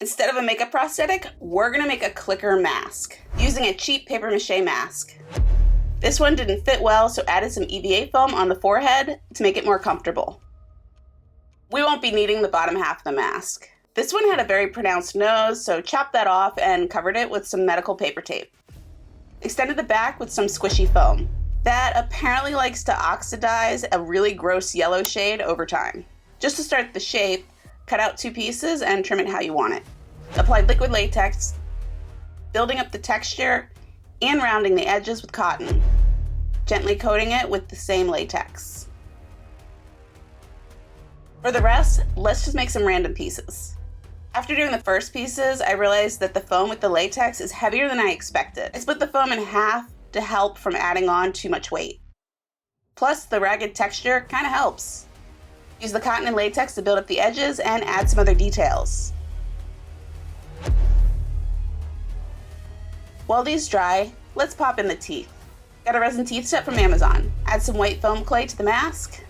Instead of a makeup prosthetic, we're gonna make a clicker mask using a cheap paper mache mask. This one didn't fit well, so added some EVA foam on the forehead to make it more comfortable. We won't be needing the bottom half of the mask. This one had a very pronounced nose, so chopped that off and covered it with some medical paper tape. Extended the back with some squishy foam. That apparently likes to oxidize a really gross yellow shade over time. Just to start the shape, cut out 2 pieces and trim it how you want it. Applied liquid latex, building up the texture and rounding the edges with cotton, gently coating it with the same latex. For the rest, let's just make some random pieces. After doing the first pieces, I realized that the foam with the latex is heavier than I expected. I split the foam in half to help from adding on too much weight. Plus, the ragged texture kind of helps. Use the cotton and latex to build up the edges and add some other details. While these dry, let's pop in the teeth. Got a resin teeth set from Amazon. Add some white foam clay to the mask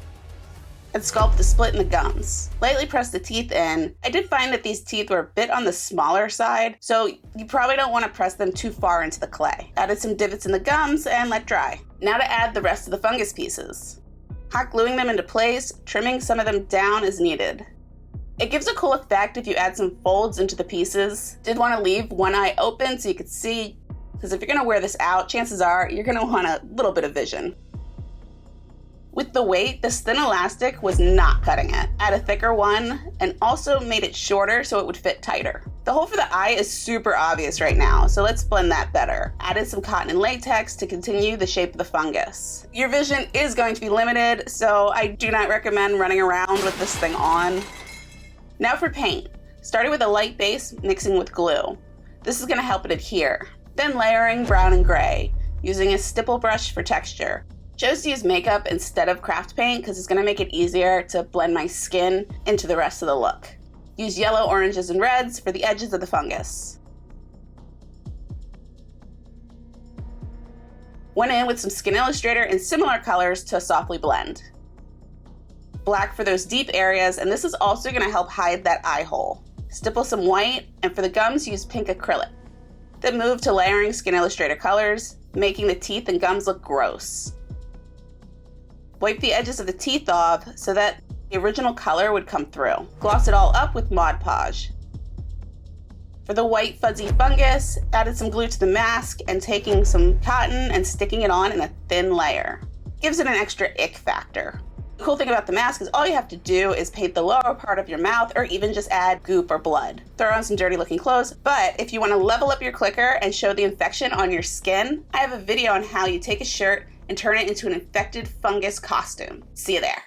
and sculpt the split in the gums. Lightly press the teeth in. I did find that these teeth were a bit on the smaller side, so you probably don't want to press them too far into the clay. Added some divots in the gums and let dry. Now to add the rest of the fungus pieces. Hot gluing them into place, trimming some of them down as needed. It gives a cool effect if you add some folds into the pieces. Did want to leave one eye open so you could see, because if you're going to wear this out, chances are you're going to want a little bit of vision. With the weight, this thin elastic was not cutting it. Add a thicker one and also made it shorter so it would fit tighter. The hole for the eye is super obvious right now, so let's blend that better. Added some cotton and latex to continue the shape of the fungus. Your vision is going to be limited, so I do not recommend running around with this thing on. Now for paint. Starting with a light base, mixing with glue. This is going to help it adhere. Then layering brown and gray, using a stipple brush for texture. Chose to use makeup instead of craft paint because it's going to make it easier to blend my skin into the rest of the look. Use yellow, oranges, and reds for the edges of the fungus. Went in with some Skin Illustrator in similar colors to softly blend. Black for those deep areas, and this is also going to help hide that eye hole. Stipple some white, and for the gums, use pink acrylic. Then move to layering Skin Illustrator colors, making the teeth and gums look gross. Wipe the edges of the teeth off so that the original color would come through. Gloss it all up with Mod Podge. For the white fuzzy fungus, added some glue to the mask and taking some cotton and sticking it on in a thin layer. Gives it an extra ick factor. The cool thing about the mask is all you have to do is paint the lower part of your mouth or even just add goop or blood. Throw on some dirty looking clothes, but if you want to level up your clicker and show the infection on your skin, I have a video on how you take a shirt and turn it into an infected fungus costume. See you there.